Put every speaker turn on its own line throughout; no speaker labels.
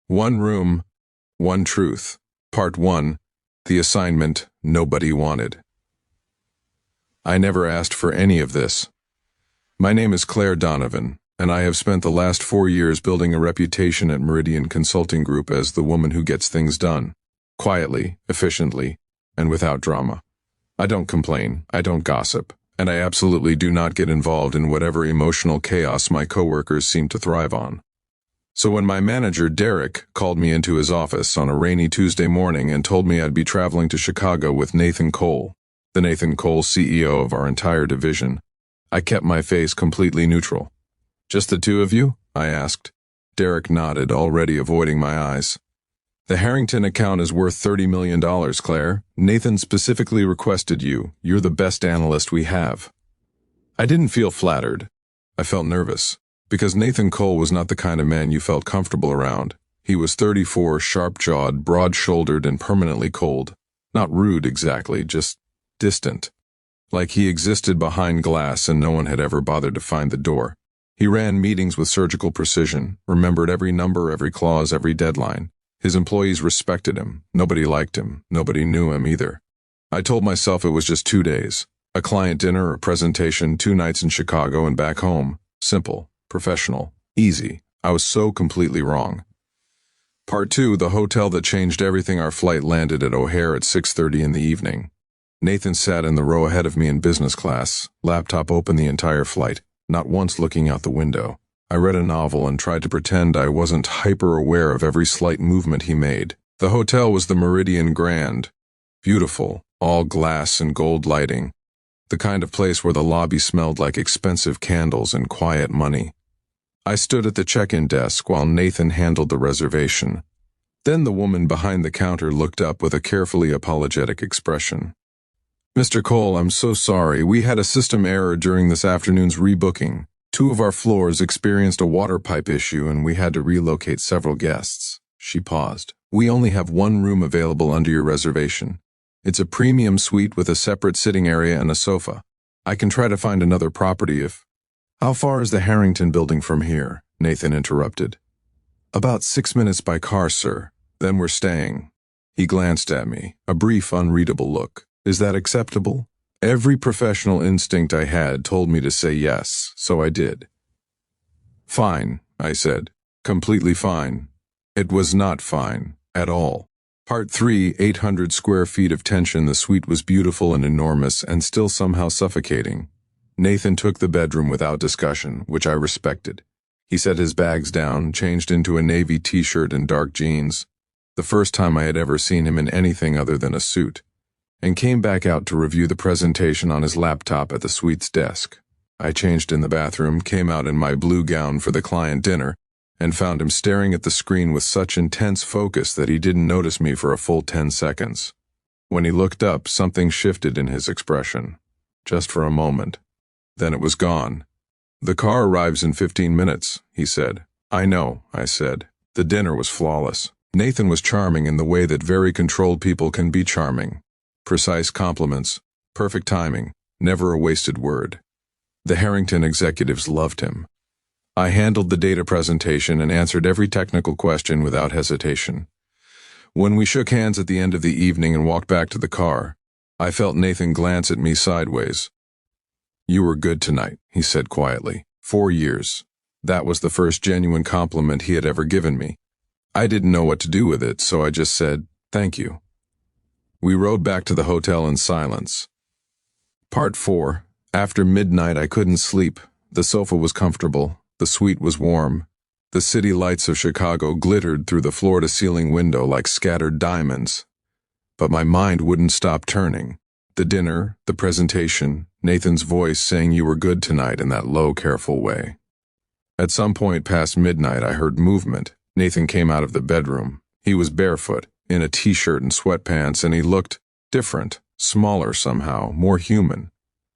One Room, One Truth. Part 1. The assignment nobody wanted. I never asked for any of this. My name is Claire Donovan, and I have spent the last 4 years building a reputation at Meridian Consulting Group as the woman who gets things done, quietly, efficiently, and without drama. I don't complain, I don't gossip, and I absolutely do not get involved in whatever emotional chaos my coworkers seem to thrive on. So when my manager, Derek, called me into his office on a rainy Tuesday morning and told me I'd be traveling to Chicago with Nathan Cole, the Nathan Cole CEO of our entire division, I kept my face completely neutral. "Just the two of you?" I asked. Derek nodded, already avoiding my eyes. "The Harrington account is worth $30 million, Claire. Nathan specifically requested you. You're the best analyst we have." I didn't feel flattered. I felt nervous, because Nathan Cole was not the kind of man you felt comfortable around. He was 34, sharp-jawed, broad-shouldered, and permanently cold. Not rude exactly, just distant. Like he existed behind glass and no one had ever bothered to find the door. He ran meetings with surgical precision, remembered every number, every clause, every deadline. His employees respected him. Nobody liked him. Nobody knew him either. I told myself it was just 2 days. A client dinner, a presentation, 2 nights in Chicago and back home. Simple, professional, easy. I was so completely wrong. Part 2, the hotel that changed everything. Our flight landed at O'Hare at 6:30 in the evening. Nathan sat in the row ahead of me in business class, laptop open the entire flight, not once looking out the window. I read a novel and tried to pretend I wasn't hyper-aware of every slight movement he made. The hotel was the Meridian Grand. Beautiful, all glass and gold lighting. The kind of place where the lobby smelled like expensive candles and quiet money. I stood at the check-in desk while Nathan handled the reservation. Then the woman behind the counter looked up with a carefully apologetic expression. "Mr. Cole, I'm so sorry. We had a system error during this afternoon's rebooking. 2 of our floors experienced a water pipe issue and we had to relocate several guests." She paused. "We only have 1 room available under your reservation. It's a premium suite with a separate sitting area and a sofa. I can try to find another property if—" "How far is the Harrington building from here?" Nathan interrupted. "About 6 minutes by car, sir. Then we're staying." He glanced at me, a brief, unreadable look. "Is that acceptable?" Every professional instinct I had told me to say yes, so I did. "Fine," I said. "Completely fine." It was not fine, at all. Part 3, 800 square feet of tension. The suite was beautiful and enormous and still somehow suffocating. Nathan took the bedroom without discussion, which I respected. He set his bags down, changed into a navy t-shirt and dark jeans, the first time I had ever seen him in anything other than a suit, and came back out to review the presentation on his laptop at the suite's desk. I changed in the bathroom, came out in my blue gown for the client dinner, and found him staring at the screen with such intense focus that he didn't notice me for a full 10 seconds. When he looked up, something shifted in his expression. Just for a moment. Then it was gone. "The car arrives in 15 minutes, he said. "I know," I said. The dinner was flawless. Nathan was charming in the way that very controlled people can be charming. Precise compliments, perfect timing, never a wasted word. The Harrington executives loved him. I handled the data presentation and answered every technical question without hesitation. When we shook hands at the end of the evening and walked back to the car, I felt Nathan glance at me sideways. "You were good tonight," he said quietly. 4 years. That was the first genuine compliment he had ever given me. I didn't know what to do with it, so I just said, "Thank you." We rode back to the hotel in silence. Part 4. After midnight, I couldn't sleep. The sofa was comfortable. The suite was warm. The city lights of Chicago glittered through the floor-to-ceiling window like scattered diamonds. But my mind wouldn't stop turning. The dinner, the presentation, Nathan's voice saying you were good tonight in that low, careful way. At some point past midnight, I heard movement. Nathan came out of the bedroom. He was barefoot, in a t-shirt and sweatpants, and he looked different, smaller somehow, more human.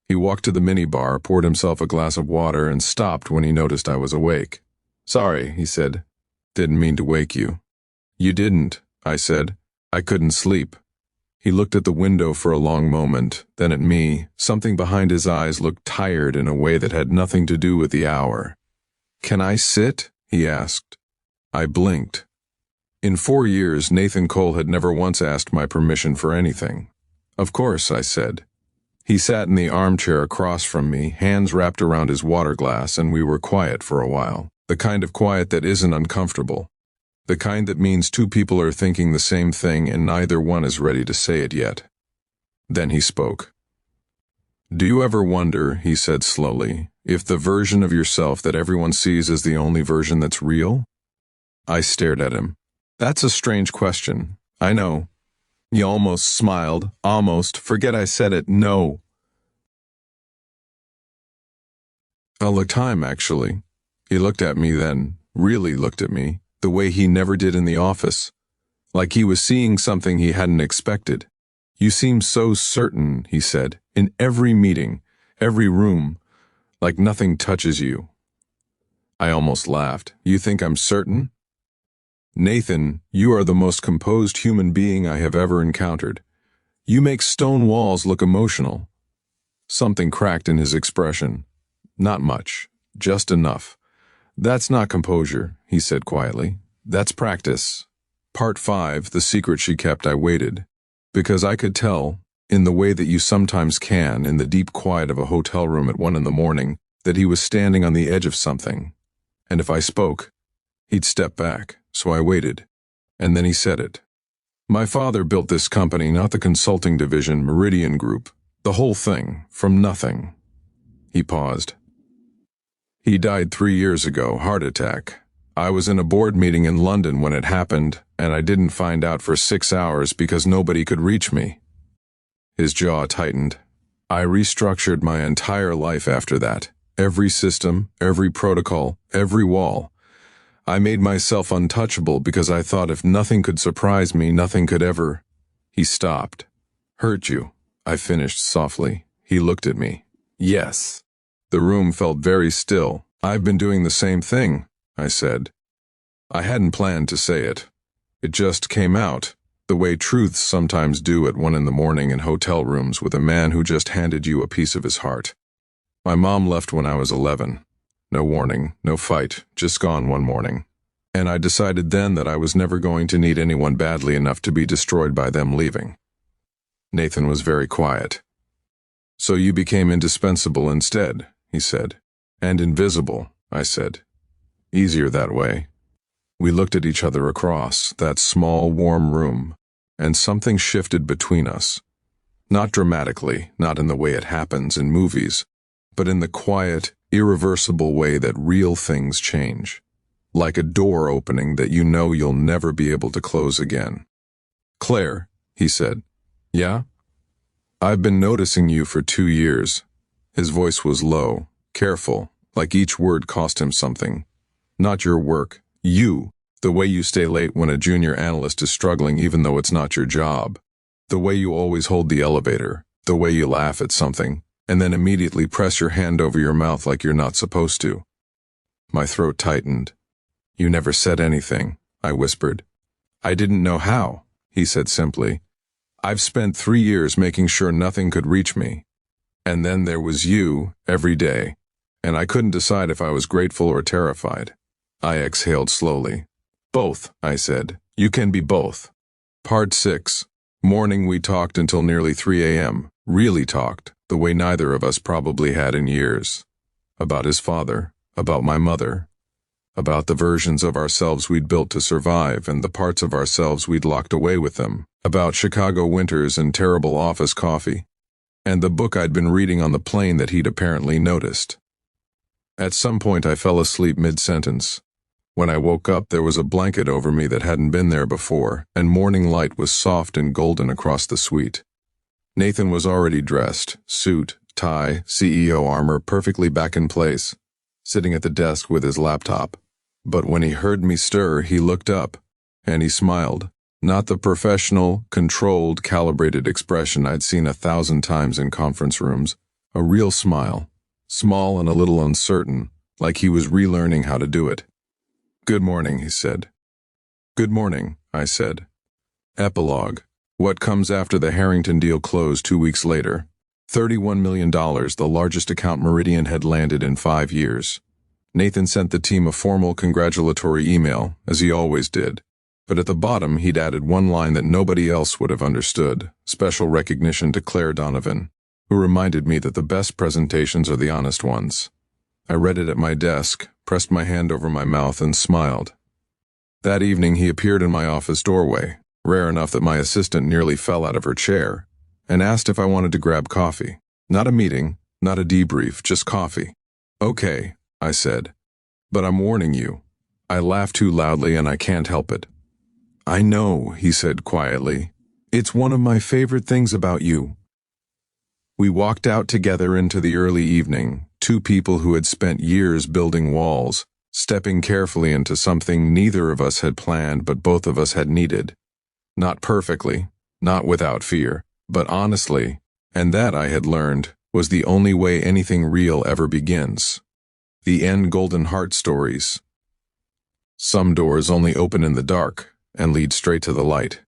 He walked to the minibar, poured himself a glass of water, and stopped when he noticed I was awake. "Sorry," he said. "Didn't mean to wake you." "You didn't," I said. "I couldn't sleep." He looked at the window for a long moment, then at me. Something behind his eyes looked tired in a way that had nothing to do with the hour. "Can I sit?" he asked. I blinked. In 4 years, Nathan Cole had never once asked my permission for anything. Of course, I said. He sat in the armchair across from me, hands wrapped around his water glass, and we were quiet for a while. The kind of quiet that isn't uncomfortable. The kind that means two people are thinking the same thing and neither one is ready to say it yet. Then he spoke. "Do you ever wonder," he said slowly, "if the version of yourself that everyone sees is the only version that's real?" I stared at him. "That's a strange question. I know." He almost smiled. Almost. Forget I said it. No. All the time, actually. He looked at me then, really looked at me, the way he never did in the office. Like he was seeing something he hadn't expected. "You seem so certain," he said, "in every meeting, every room, like nothing touches you." I almost laughed. "You think I'm certain?" "Nathan, you are the most composed human being I have ever encountered. You make stone walls look emotional." Something cracked in his expression. "Not much, just enough." "That's not composure," he said quietly. "That's practice." Part 5, the secret she kept. I waited. Because I could tell, in the way that you sometimes can, in the deep quiet of a hotel room at 1 a.m, that he was standing on the edge of something. And if I spoke, he'd step back, so I waited. And then he said it. "My father built this company, not the consulting division, Meridian Group. The whole thing, from nothing." He paused. "He died 3 years ago, heart attack. I was in a board meeting in London when it happened, and I didn't find out for 6 hours because nobody could reach me." His jaw tightened. "I restructured my entire life after that. Every system, every protocol, every wall. I made myself untouchable because I thought if nothing could surprise me, nothing could ever." He stopped. "Hurt you?" I finished softly. He looked at me. "Yes." The room felt very still. "I've been doing the same thing," I said. I hadn't planned to say it. It just came out, the way truths sometimes do at 1 a.m. in hotel rooms with a man who just handed you a piece of his heart. My mom left when I was 11. No warning, no fight, just gone one morning. And I decided then that I was never going to need anyone badly enough to be destroyed by them leaving. Nathan was very quiet. "So you became indispensable instead," he said. "And invisible," I said. "Easier that way." We looked at each other across that small, warm room, and something shifted between us. Not dramatically, not in the way it happens in movies, but in the quiet, irreversible way that real things change. Like a door opening that you know you'll never be able to close again. "Claire," he said. "Yeah?" "I've been noticing you for 2 years." His voice was low, careful, like each word cost him something. "Not your work. You. The way you stay late when a junior analyst is struggling even though it's not your job. The way you always hold the elevator. The way you laugh at something, and then immediately press your hand over your mouth like you're not supposed to." My throat tightened. "You never said anything," I whispered. "I didn't know how," he said simply. "I've spent 3 years making sure nothing could reach me. And then there was you, every day. And I couldn't decide if I was grateful or terrified." I exhaled slowly. "Both," I said. "You can be both." Part 6. Morning we talked until nearly 3 a.m. Really talked, the way neither of us probably had in years. About his father, about my mother, about the versions of ourselves we'd built to survive and the parts of ourselves we'd locked away with them, about Chicago winters and terrible office coffee, and the book I'd been reading on the plane that he'd apparently noticed. At some point I fell asleep mid-sentence. When I woke up, there was a blanket over me that hadn't been there before, and morning light was soft and golden across the suite. Nathan was already dressed, suit, tie, CEO armor perfectly back in place, sitting at the desk with his laptop. But when he heard me stir, he looked up, and he smiled. Not the professional, controlled, calibrated expression I'd seen 1,000 times in conference rooms. A real smile, small and a little uncertain, like he was relearning how to do it. "Good morning," he said. "Good morning," I said. Epilogue. What comes after the Harrington deal closed 2 weeks later? $31 million, the largest account Meridian had landed in 5 years. Nathan sent the team a formal congratulatory email, as he always did. But at the bottom, he'd added one line that nobody else would have understood, special recognition to Claire Donovan, who reminded me that the best presentations are the honest ones. I read it at my desk, pressed my hand over my mouth, and smiled. That evening, he appeared in my office doorway, rare enough that my assistant nearly fell out of her chair, and asked if I wanted to grab coffee. Not a meeting, not a debrief, just coffee. Okay, I said, but I'm warning you. I laughed too loudly and I can't help it. I know, he said quietly. It's one of my favorite things about you. We walked out together into the early evening, two people who had spent years building walls, stepping carefully into something neither of us had planned but both of us had needed. Not perfectly, not without fear, but honestly, and that I had learned was the only way anything real ever begins. The end Golden Heart stories. Some doors only open in the dark and lead straight to the light.